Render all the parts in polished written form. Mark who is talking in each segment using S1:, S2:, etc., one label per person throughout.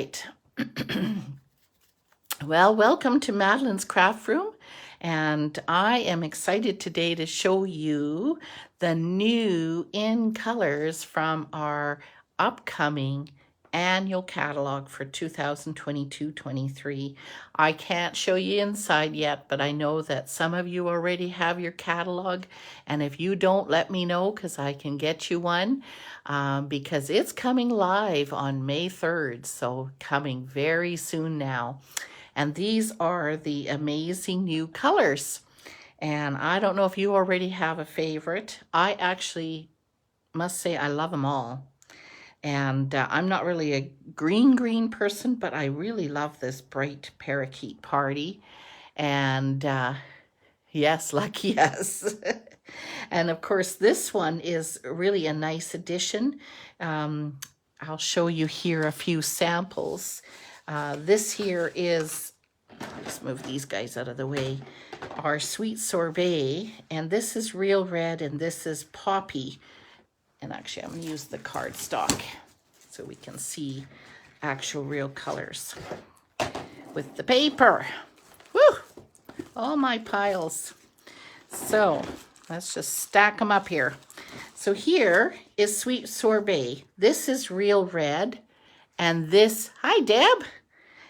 S1: Right. Well, welcome to Madeline's Craft Room, and I am excited today to show you the new in colors from our upcoming annual catalog for 2022-23. I can't show you inside yet, but I know that some of you already have your catalog, and if you don't, let me know because I can get you one, because it's coming live on May 3rd, so coming very soon now. And these are the amazing new colors. And I don't know if you already have a favorite. I actually must say I love them all. And I'm not really a green person, but I really love this bright parakeet party. And yes, lucky yes. And of course, this one is really a nice addition. I'll show you here a few samples. This here is, let's move these guys out of the way, our sweet sorbet, and this is real red and this is poppy. And actually I'm going to use the cardstock so we can see actual real colors with the paper. Woo! All my piles. So let's just stack them up here. So here is sweet sorbet. This is real red, and this, hi Deb,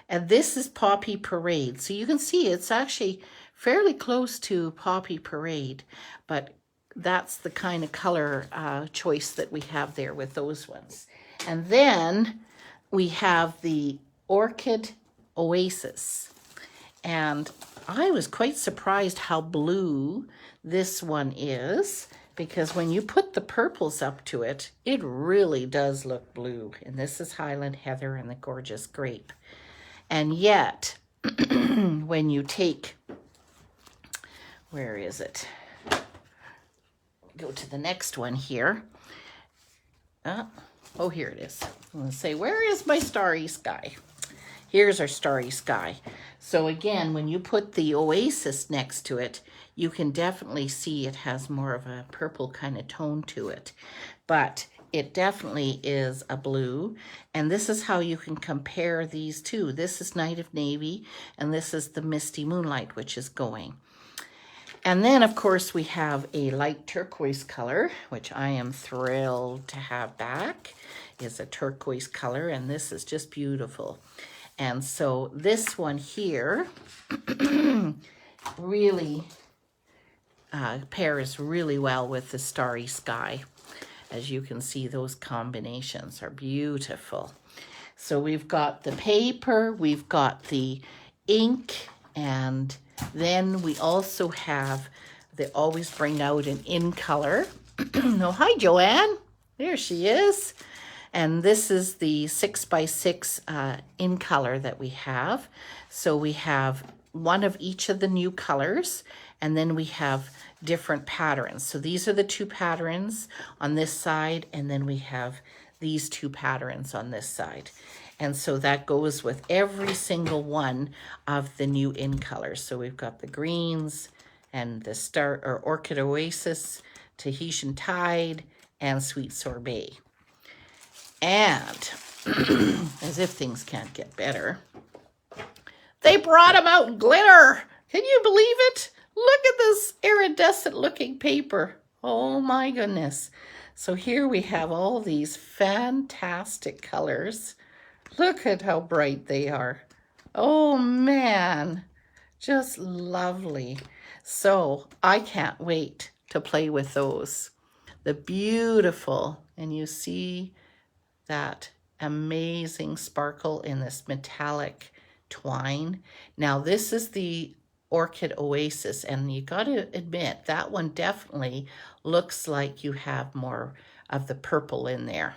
S1: and this is Poppy Parade. So you can see it's actually fairly close to Poppy Parade, but that's the kind of color choice that we have there with those ones. And then we have the Orchid Oasis. And I was quite surprised how blue this one is, because when you put the purples up to it, it really does look blue. And this is Highland Heather and the Gorgeous Grape. And yet, when you take, where is it? Go to the next one here. Oh, here it is. I'm going to say, where is my Starry Sky? Here's our Starry Sky. So again, when you put the Oasis next to it, you can definitely see it has more of a purple kind of tone to it. But it definitely is a blue. And this is how you can compare these two. This is Night of Navy, and this is the Misty Moonlight, which is going. And then, of course, we have a light turquoise color, which I am thrilled to have back. Is a turquoise color, and this is just beautiful. And so this one here really pairs really well with the Starry Sky. As you can see, those combinations are beautiful. So we've got the paper, we've got the ink, and then we also have, they always bring out an in color. Oh, hi, Joanne. There she is. And this is the 6x6 in color that we have. So we have one of each of the new colors, and then we have different patterns. So these are the two patterns on this side, and then we have these two patterns on this side. And so that goes with every single one of the new in colors. So we've got the greens and the Orchid Oasis, Tahitian Tide, and Sweet Sorbet. And as if things can't get better, they brought them out in glitter. Can you believe it? Look at this iridescent looking paper. Oh my goodness. So here we have all these fantastic colors. Look at how bright they are. Oh man, just lovely. So I can't wait to play with those. The beautiful, and you see that amazing sparkle in this metallic twine. Now this is the Orchid Oasis, and you got to admit that one definitely looks like you have more of the purple in there.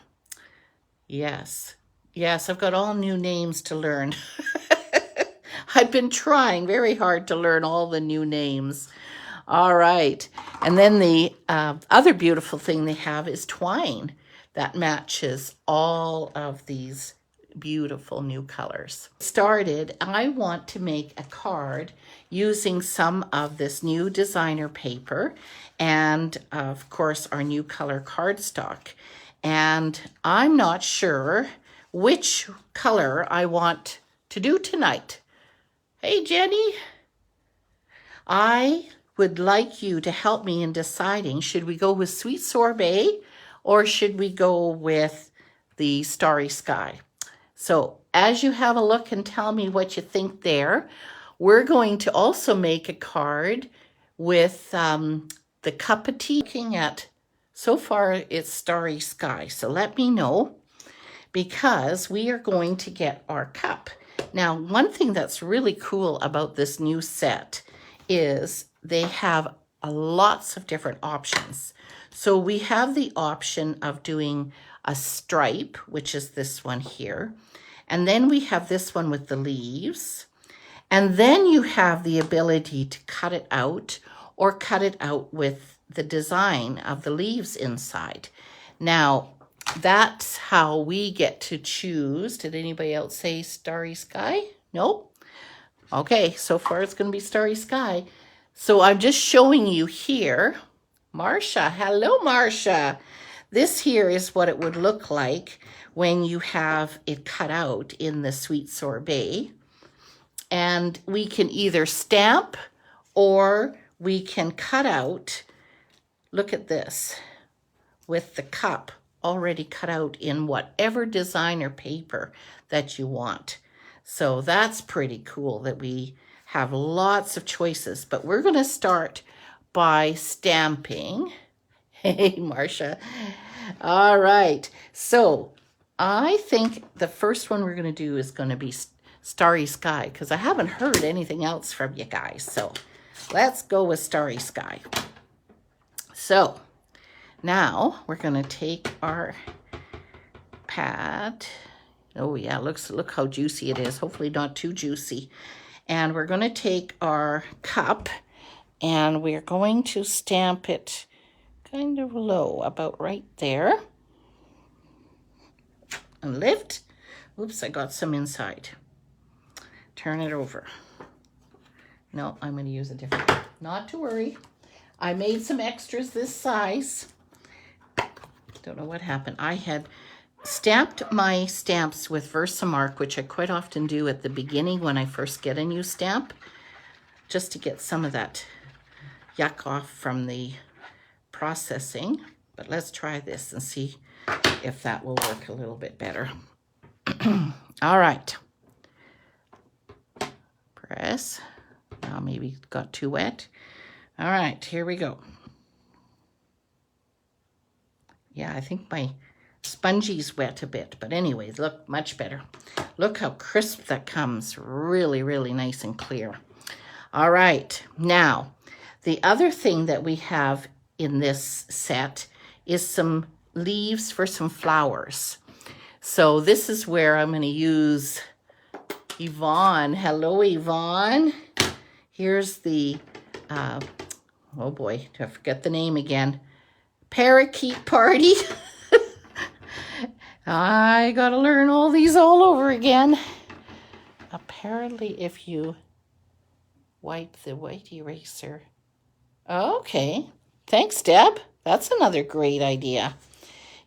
S1: Yes, I've got all new names to learn. I've been trying very hard to learn all the new names. All right, and then the other beautiful thing they have is twine that matches all of these beautiful new colors. Started, I want to make a card using some of this new designer paper and of course our new color cardstock. And I'm not sure which color I want to do tonight. Hey, Jenny. I would like you to help me in deciding, should we go with Sweet Sorbet or should we go with the Starry Sky? So as you have a look and tell me what you think there, we're going to also make a card with the cup of tea. Looking at, so far it's Starry Sky. So let me know, because we are going to get our cup. Now, one thing that's really cool about this new set is they have lots of different options. So we have the option of doing a stripe, which is this one here. And then we have this one with the leaves. And then you have the ability to cut it out or cut it out with the design of the leaves inside. Now, that's how we get to choose. Did anybody else say Starry Sky? Nope. Okay, so far it's going to be Starry Sky. So I'm just showing you here. Marcia, hello Marcia. This here is what it would look like when you have it cut out in the Sweet Sorbet. And we can either stamp or we can cut out. Look at this, with the cup already cut out in whatever designer paper that you want. So that's pretty cool that we have lots of choices, but we're going to start by stamping. Hey, Marcia. All right. So I think the first one we're going to do is going to be Starry Sky, because I haven't heard anything else from you guys. So let's go with Starry Sky. So now we're going to take our pad. Oh yeah, look how juicy it is. Hopefully not too juicy. And we're going to take our cup and we're going to stamp it kind of low, about right there. And lift. Oops, I got some inside. Turn it over. No, I'm going to use a different one. Not to worry. I made some extras this size. Don't know what happened. I had stamped my stamps with Versamark, which I quite often do at the beginning when I first get a new stamp, just to get some of that yuck off from the processing. But let's try this and see if that will work a little bit better. All right. Press. Now maybe it got too wet. All right, here we go. Yeah, I think my spongie's wet a bit, but anyways, look, much better. Look how crisp that comes. Really, really nice and clear. All right, now, the other thing that we have in this set is some leaves for some flowers. So this is where I'm going to use Yvonne. Hello, Yvonne. Here's the, oh boy, I forget the name again. Parakeet Party. I gotta learn all these all over again. Apparently, if you wipe the white eraser. Okay. Thanks, Deb. That's another great idea.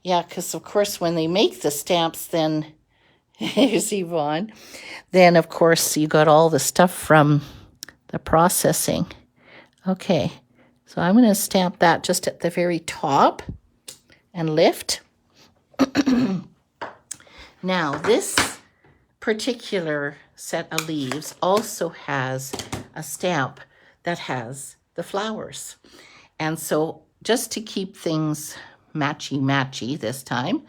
S1: Yeah, because of course when they make the stamps, then here's Yvonne. Then of course you got all the stuff from the processing. Okay. So I'm going to stamp that just at the very top and lift. Now, this particular set of leaves also has a stamp that has the flowers. And so just to keep things matchy-matchy this time,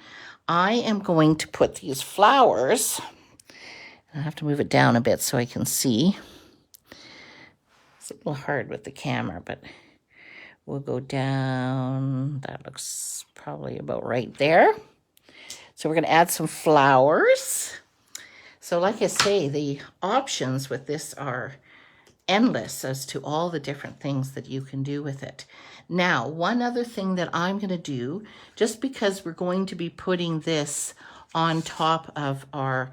S1: I am going to put these flowers, I have to move it down a bit so I can see. It's a little hard with the camera, but we'll go down. That looks probably about right there. So we're going to add some flowers. So like I say, the options with this are endless as to all the different things that you can do with it. Now, one other thing that I'm going to do, just because we're going to be putting this on top of our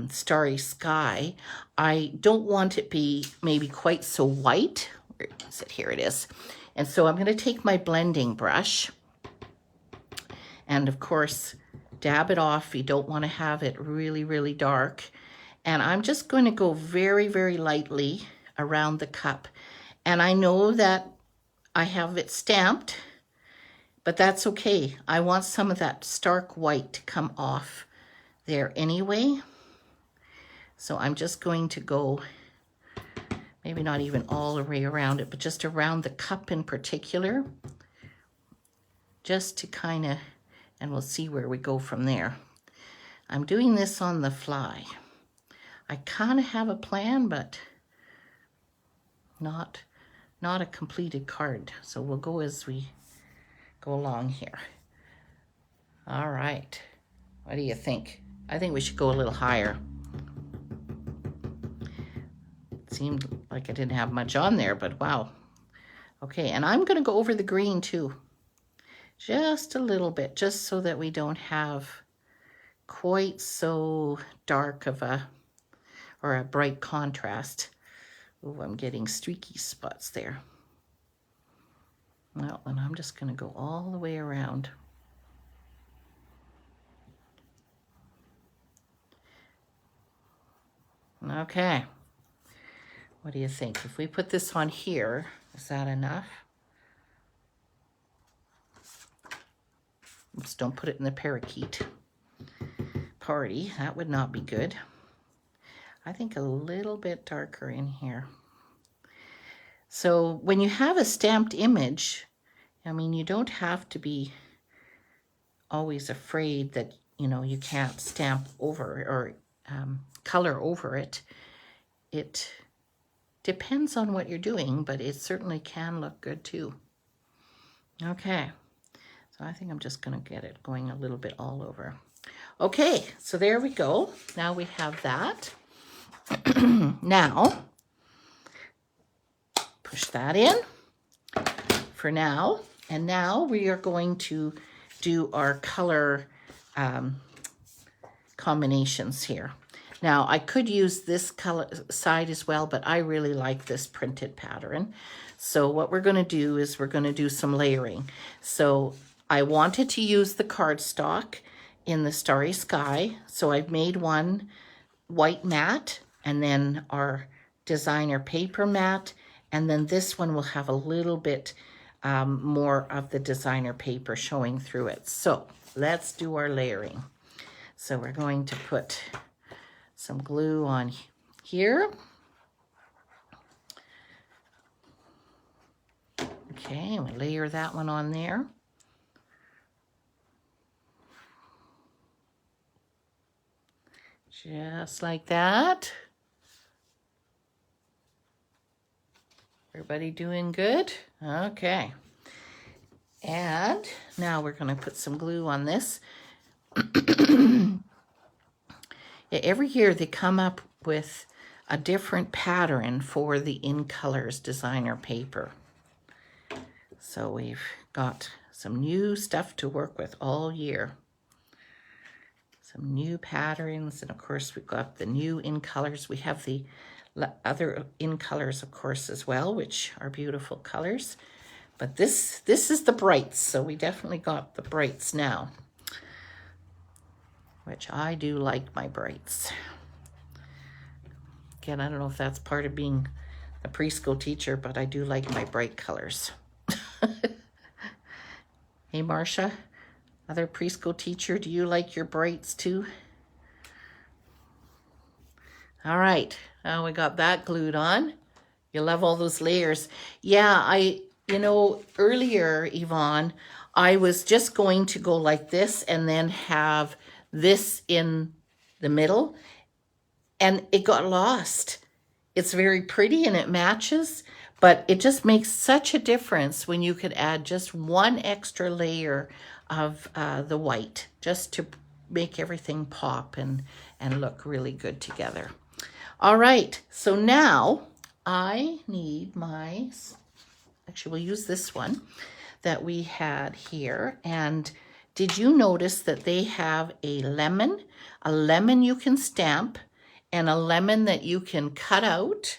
S1: Starry Sky, I don't want it be maybe quite so white. Where is it? Here it is. And so I'm going to take my blending brush and of course dab it off. You don't want to have it really, really dark. And I'm just going to go very, very lightly around the cup. And I know that I have it stamped, but that's okay. I want some of that stark white to come off there anyway. So I'm just going to go, maybe not even all the way around it, but just around the cup in particular, just to kind of, and we'll see where we go from there. I'm doing this on the fly. I kind of have a plan, but not a completed card. So we'll go as we go along here. All right. What do you think? I think we should go a little higher. It seemed like I didn't have much on there, but wow. Okay, and I'm going to go over the green too. Just a little bit, just so that we don't have quite so dark of a, or a bright contrast. Oh, I'm getting streaky spots there. Well, and I'm just going to go all the way around. Okay. What do you think? If we put this on here, is that enough? Oops, don't put it in the parakeet party. That would not be good. I think a little bit darker in here. So when you have a stamped image, I mean, you don't have to be always afraid that, you know, you can't stamp over or color over it. It depends on what you're doing, but it certainly can look good too. Okay, so I think I'm just going to get it going a little bit all over. Okay, so there we go. Now we have that. Now, push that in for now. And now we are going to do our color combinations here. Now, I could use this color side as well, but I really like this printed pattern. So what we're going to do is we're going to do some layering. So I wanted to use the cardstock in the Starry Sky. So I've made one white matte, and then our designer paper matte, and then this one will have a little bit more of the designer paper showing through it. So let's do our layering. So we're going to put some glue on here. Okay, we'll layer that one on there. Just like that. Everybody doing good? Okay. And now we're going to put some glue on this. Every year they come up with a different pattern for the In Colors designer paper. So we've got some new stuff to work with all year. Some new patterns, and of course we've got the new In Colors. We have the other In Colors, of course, as well, which are beautiful colors. But this is the brights, so we definitely got the brights now, which I do like my brights. Again, I don't know if that's part of being a preschool teacher, but I do like my bright colors. Hey, Marcia, other preschool teacher, do you like your brights too? All right, now we got that glued on. You love all those layers. Yeah, you know, earlier, Yvonne, I was just going to go like this and then have this in the middle, and it got lost. It's very pretty and it matches, but it just makes such a difference when you could add just one extra layer of the white, just to make everything pop and look really good together. All right, so now I need my, actually we'll use this one that we had here. And did you notice that they have a lemon you can stamp, and a lemon that you can cut out,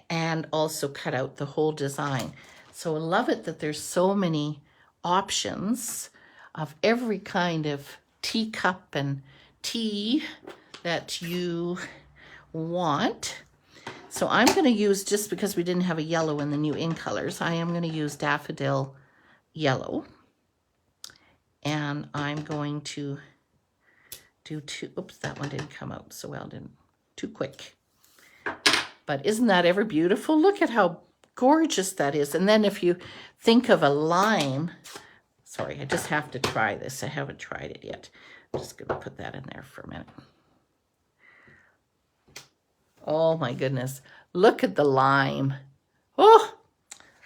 S1: and also cut out the whole design. So I love it that there's so many options of every kind of teacup and tea that you want. So I'm going to use, just because we didn't have a yellow in the new in colors, I am going to use Daffodil Yellow. And I'm going to do two, oops, that one didn't come out so well, didn't, too quick. But isn't that ever beautiful? Look at how gorgeous that is. And then if you think of a lime, sorry, I just have to try this. I haven't tried it yet. I'm just going to put that in there for a minute. Oh my goodness. Look at the lime. Oh,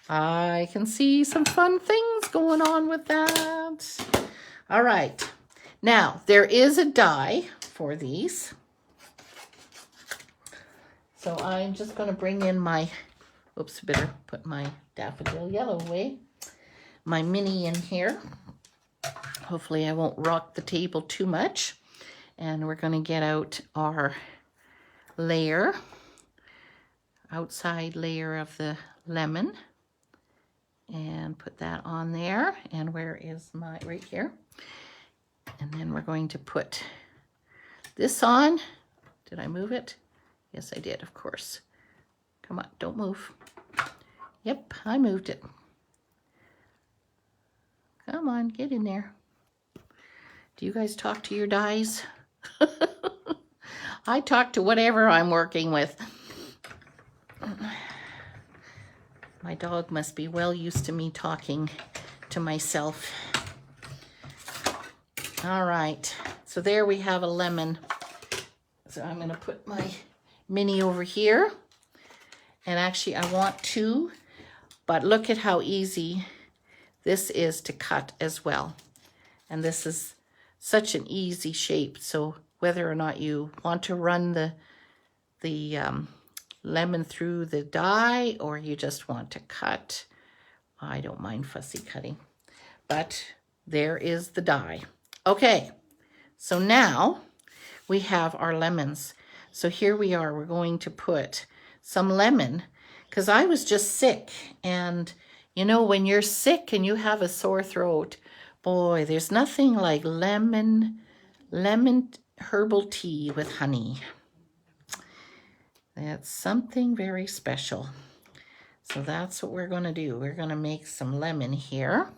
S1: I can see some fun things going on with that. All right. Now, there is a die for these. So I'm just going to bring in my, oops, better put my Daffodil Yellow away. My mini in here. Hopefully I won't rock the table too much. And we're going to get out our layer, outside layer of the lemon, and put that on there. And where is my, right here. And then we're going to put this on. Did I move it? Yes, I did, of course. Come on, don't move. Yep, I moved it. Come on, get in there. Do you guys talk to your dies? I talk to whatever I'm working with. My dog must be well used to me talking to myself. All right, so there we have a lemon. So I'm going to put my mini over here. And actually I want two, but look at how easy this is to cut as well. And this is such an easy shape. So whether or not you want to run the lemon through the die, or you just want to cut, I don't mind fussy cutting. But there is the die. Okay, so now we have our lemons. So here we are, we're going to put some lemon, because I was just sick. And you know, when you're sick and you have a sore throat, boy, there's nothing like lemon herbal tea with honey. That's something very special. So that's what we're going to do. We're going to make some lemon here.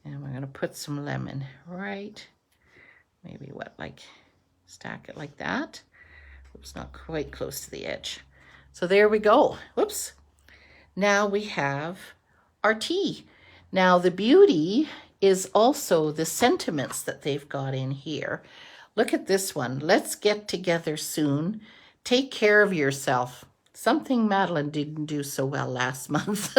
S1: And we're going to put some lemon right, maybe what, like stack it like that. Oops, not quite close to the edge. So there we go. Whoops. Now we have our tea. Now the beauty is also the sentiments that they've got in here. Look at this one. Let's get together soon. Take care of yourself. Something Madeline didn't do so well last month.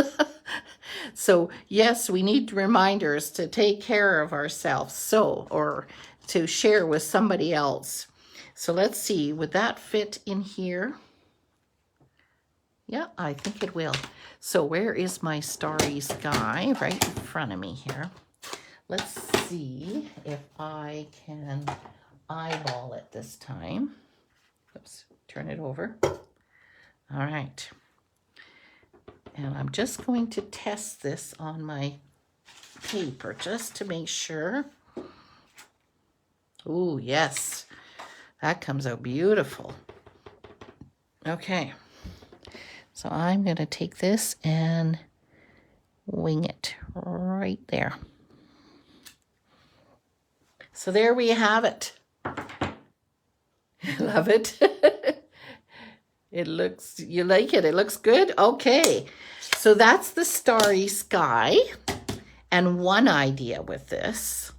S1: So yes, we need reminders to take care of ourselves. So, or to share with somebody else. So let's see, would that fit in here? Yeah, I think it will. So where is my Starry Sky? Right in front of me here. Let's see if I can eyeball it this time. Oops, turn it over. All right. And I'm just going to test this on my paper just to make sure. Oh, yes. That comes out beautiful. Okay. So I'm going to take this and wing it right there. So there we have it. Love it. It looks, you like it? It looks good? Okay. So that's the Starry Sky. And one idea with this.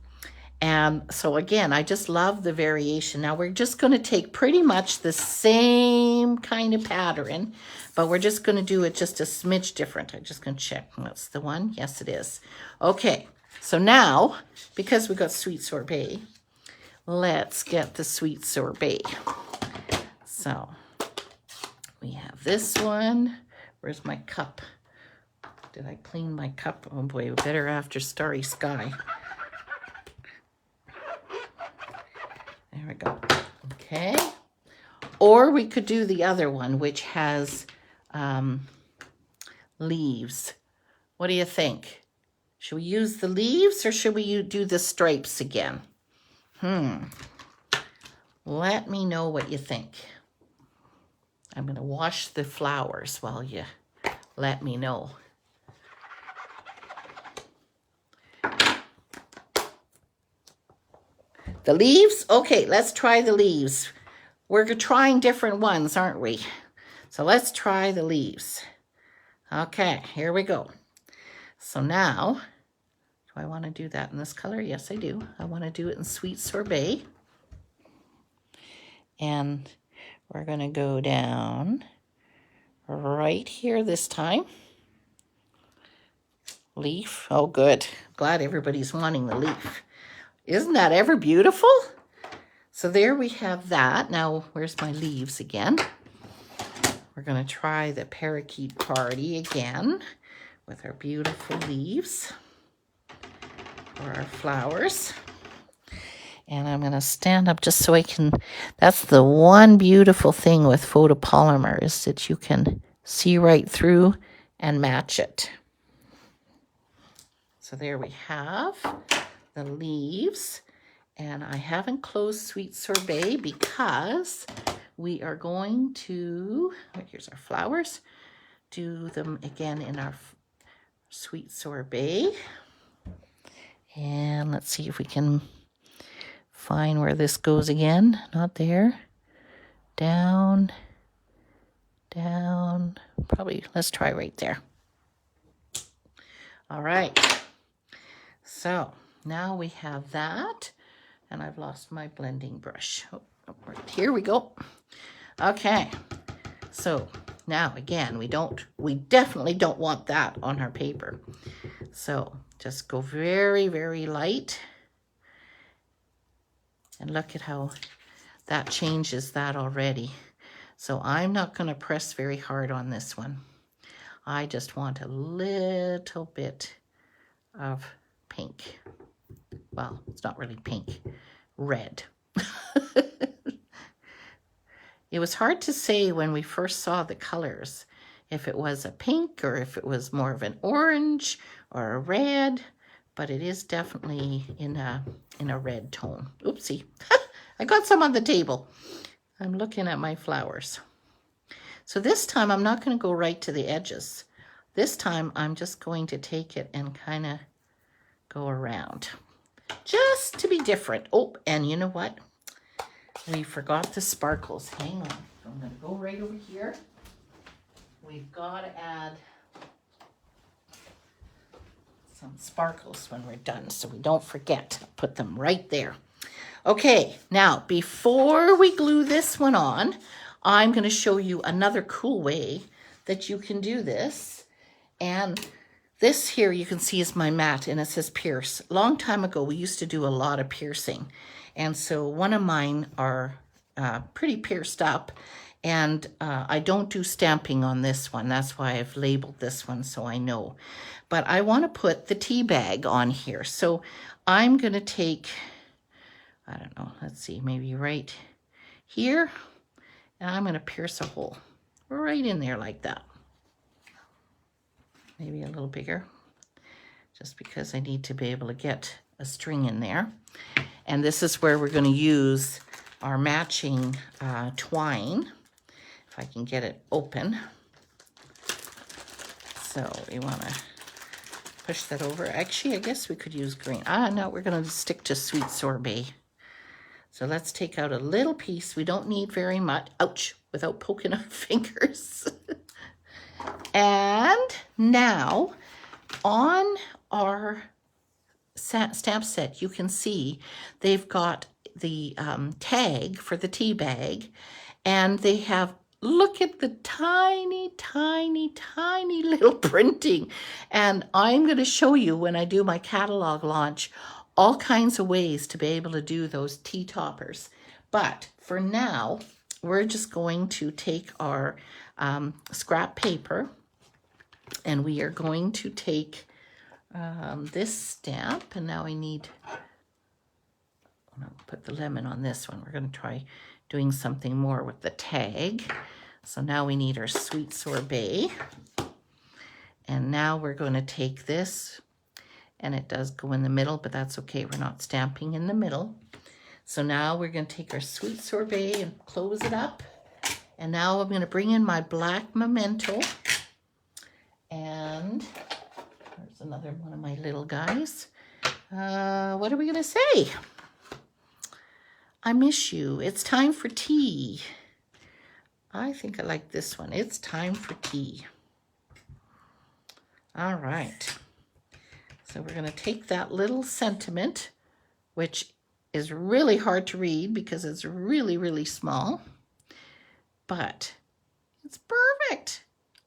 S1: And so again, I just love the variation. Now we're just going to take pretty much the same kind of pattern, but we're just going to do it just a smidge different. I'm just going to check. That's the one? Yes, it is. Okay. So now, because we got sweet sorbet, let's get the sweet sorbet. So we have this one. Where's my cup? Did I clean my cup? Oh boy, better after Starry Sky. There we go. Okay. Or we could do the other one, which has leaves. What do you think? Should we use the leaves or should we do the stripes again? Let me know what you think. I'm going to wash the flowers while you let me know. The leaves? Okay, let's try the leaves. We're trying different ones, aren't we? So let's try the leaves. Okay, here we go. So now, do I want to do that in this color? Yes, I do. I want to do it in Sweet Sorbet. And we're going to go down right here this time. Leaf. Oh, good. Glad everybody's wanting the leaf. Isn't that ever beautiful? So there we have that. Now, where's my leaves again? We're going to try the Parakeet Party again with our beautiful leaves for our flowers. And I'm going to stand up just so I can, that's the one beautiful thing with photopolymer is that you can see right through and match it. So there we have the leaves. And I haven't closed Sweet Sorbet because we are going to, here's our flowers, do them again in our Sweet Sorbet. And let's see if we can find where this goes again. Not there. Down, down, probably, let's try right there. All right. So now we have that. And I've lost my blending brush. Oh, right, here we go. Okay, so now again, we definitely don't want that on our paper. So just go very, very light. And look at how that changes that already. So I'm not going to press very hard on this one. I just want a little bit of pink. Well, it's not really pink, red. It was hard to say when we first saw the colors, if it was a pink or if it was more of an orange or a red, but it is definitely in a red tone. Oopsie, I got some on the table. I'm looking at my flowers. So this time I'm not going to go right to the edges. This time I'm just going to take it and kind of go around. Just to be different. Oh, and you know what? We forgot the sparkles. Hang on. I'm going to go right over here. We've got to add some sparkles when we're done so we don't forget. Put them right there. Okay, now before we glue this one on, I'm going to show you another cool way that you can do this. And this here you can see is my mat and it says pierce. Long time ago we used to do a lot of piercing. And so one of mine are pretty pierced up and I don't do stamping on this one. That's why I've labeled this one so I know. But I want to put the tea bag on here. So I'm going to take, I don't know, let's see, maybe right here. And I'm going to pierce a hole right in there like that. Maybe a little bigger, just because I need to be able to get a string in there. And this is where we're going to use our matching twine, if I can get it open. So we want to push that over. Actually, I guess we could use green. No, we're going to stick to Sweet Sorbet. So let's take out a little piece. We don't need very much. Ouch, without poking our fingers. And now on our stamp set, you can see they've got the tag for the tea bag, and they have, look at the tiny, tiny, tiny little printing. And I'm going to show you when I do my catalog launch all kinds of ways to be able to do those tea toppers. But for now, we're just going to take our scrap paper, and we are going to take this stamp, and now I need, I'll put the lemon on this one. We're going to try doing something more with the tag. So now we need our Sweet Sorbet. And now we're going to take this and it does go in the middle, but that's okay. We're not stamping in the middle. So now we're going to take our sweet sorbet and close it up. And now I'm going to bring in my black memento. And there's another one of my little guys. What are we going to say? I miss you. It's time for tea. I think I like this one. It's time for tea. All right. So we're going to take that little sentiment, which is really hard to read because it's really, really small. But it's perfect.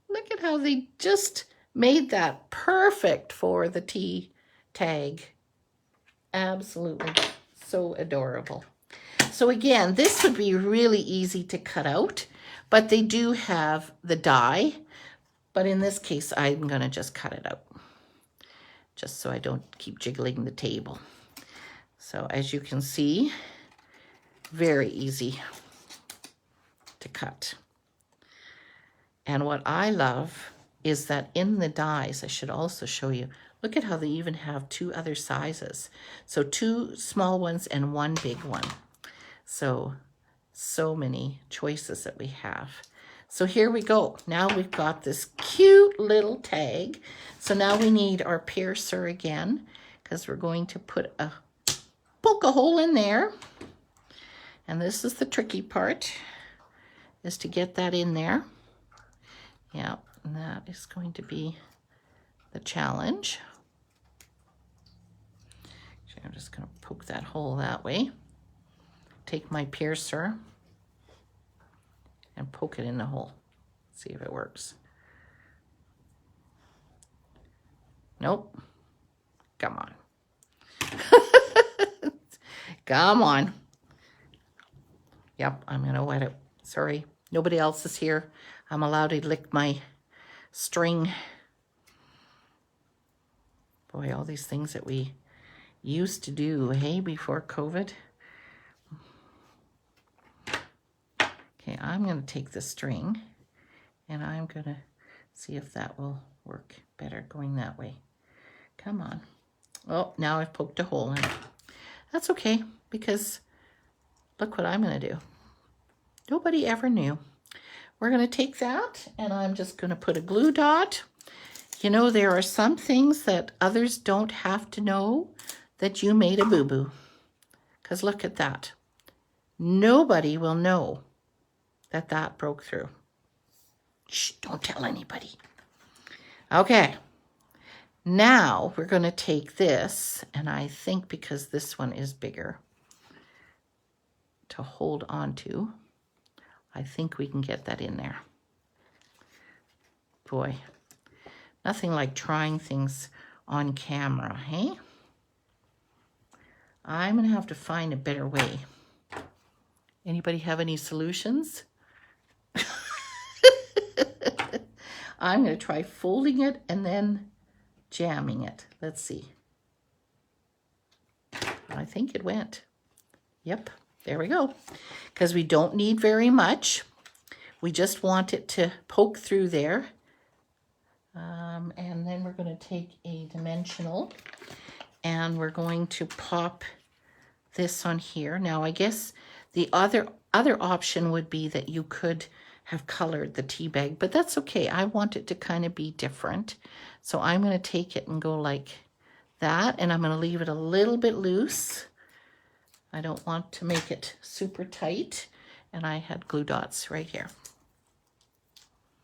S1: Look at how they just made that perfect for the tea tag. Absolutely so adorable. So again, this would be really easy to cut out, but they do have the die. But in this case, I'm going to just cut it out, just so I don't keep jiggling the table. So as you can see, very easy to cut. And what I love is that in the dies, I should also show you, look at how they even have two other sizes. So 2 small ones and 1 big one. So many choices that we have. So here we go. Now we've got this cute little tag. So now we need our piercer again, because we're going to poke a hole in there. And this is the tricky part, is to get that in there. Yeah, and that is going to be the challenge. So I'm just going to poke that hole that way. Take my piercer and poke it in the hole. See if it works. Nope. Come on. Come on. Yep, I'm going to wet it. Sorry, nobody else is here. I'm allowed to lick my string. Boy, all these things that we used to do, hey, before COVID. Okay, I'm going to take the string and I'm going to see if that will work better going that way. Come on. Oh, now I've poked a hole in it. That's okay, because look what I'm going to do. Nobody ever knew. We're going to take that and I'm just going to put a glue dot. You know, there are some things that others don't have to know that you made a boo-boo. Because look at that. Nobody will know that that broke through. Shh, don't tell anybody. Okay. Now we're going to take this, and I think because this one is bigger to hold on to, I think we can get that in there. Boy, nothing like trying things on camera, hey? I'm going to have to find a better way. Anybody have any solutions? I'm going to try folding it and then jamming it. Let's see. I think it went. Yep, there we go. Because we don't need very much. We just want it to poke through there. And then we're going to take a dimensional and we're going to pop this on here. Now, I guess the other option would be that you could have colored the tea bag, but that's okay. I want it to kind of be different. So I'm going to take it and go like that, and I'm going to leave it a little bit loose. I don't want to make it super tight, and I had glue dots right here.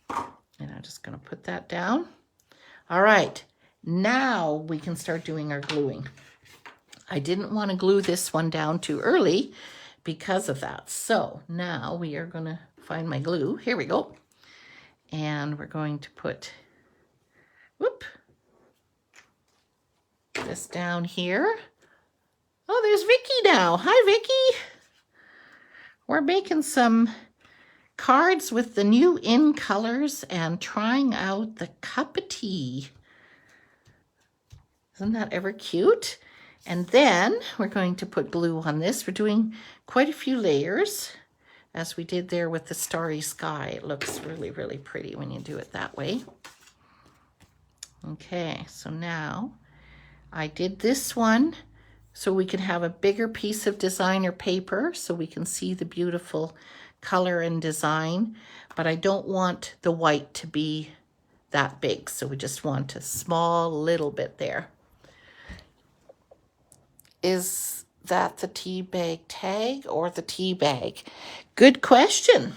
S1: And I'm just going to put that down. All right, now we can start doing our gluing. I didn't want to glue this one down too early because of that. So now we are going to find my glue. Here we go. And we're going to put, this down here. Oh, there's Vicky now. Hi, Vicky. We're making some cards with the new in colors and trying out the cup of tea. Isn't that ever cute? And then we're going to put glue on this. We're doing quite a few layers, as we did there with the Starry Sky. It looks really, really pretty when you do it that way. Okay, so now I did this one so we can have a bigger piece of designer paper so we can see the beautiful color and design, but I don't want the white to be that big, so we just want a small little bit there. Is that the tea bag tag or the tea bag? Good question.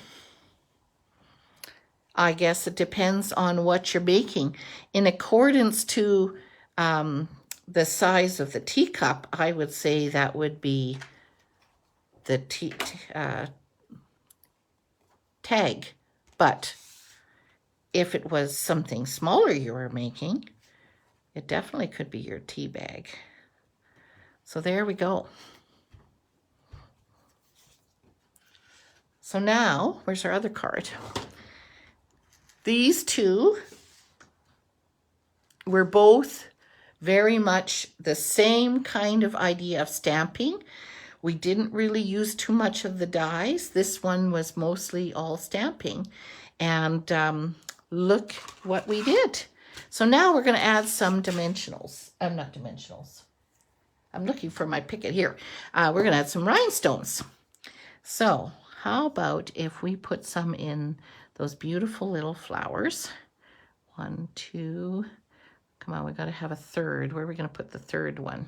S1: I guess it depends on what you're making. In accordance to the size of the teacup, I would say that would be the tag. But if it was something smaller you were making, it definitely could be your tea bag. So there we go. So now, where's our other card? These two were both very much the same kind of idea of stamping. We didn't really use too much of the dies. This one was mostly all stamping. And look what we did. So now we're going to add some dimensionals. Not dimensionals. I'm looking for my picket here. We're going to add some rhinestones. So how about if we put some in those beautiful little flowers? 1, 2. Come on, we got to have a third. Where are we going to put the third one?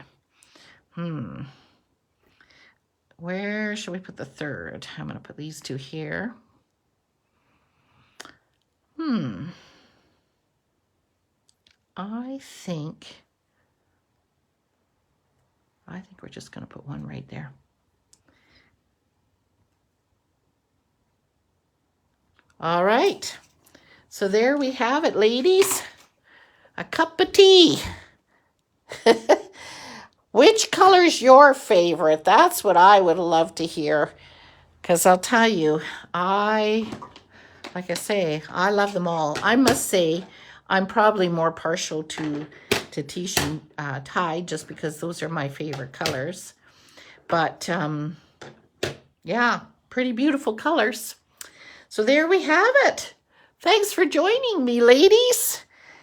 S1: Where should we put the third? I'm going to put these two here. I think we're just going to put one right there. All right. So there we have it, ladies. A cup of tea. Which color's your favorite? That's what I would love to hear. Because I'll tell you, like I say, I love them all. I must say, I'm probably more partial to Tiche and Tide just because those are my favorite colors. But yeah, pretty beautiful colors. So there we have it. Thanks for joining me, ladies.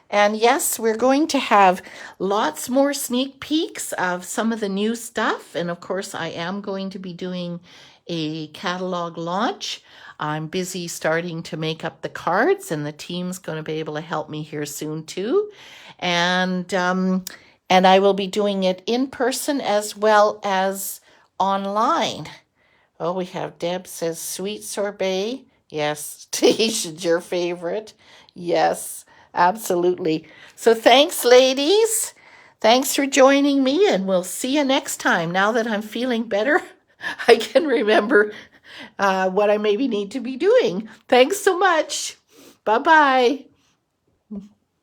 S1: And yes, we're going to have lots more sneak peeks of some of the new stuff. And of course, I am going to be doing a catalog launch. I'm busy starting to make up the cards, and the team's going to be able to help me here soon too. And I will be doing it in person as well as online. Oh, we have Deb says sweet sorbet. Yes, Tisha's your favorite. Yes, absolutely. So thanks, ladies. Thanks for joining me, and we'll see you next time. Now that I'm feeling better, I can remember what I maybe need to be doing. Thanks so much. Bye-bye.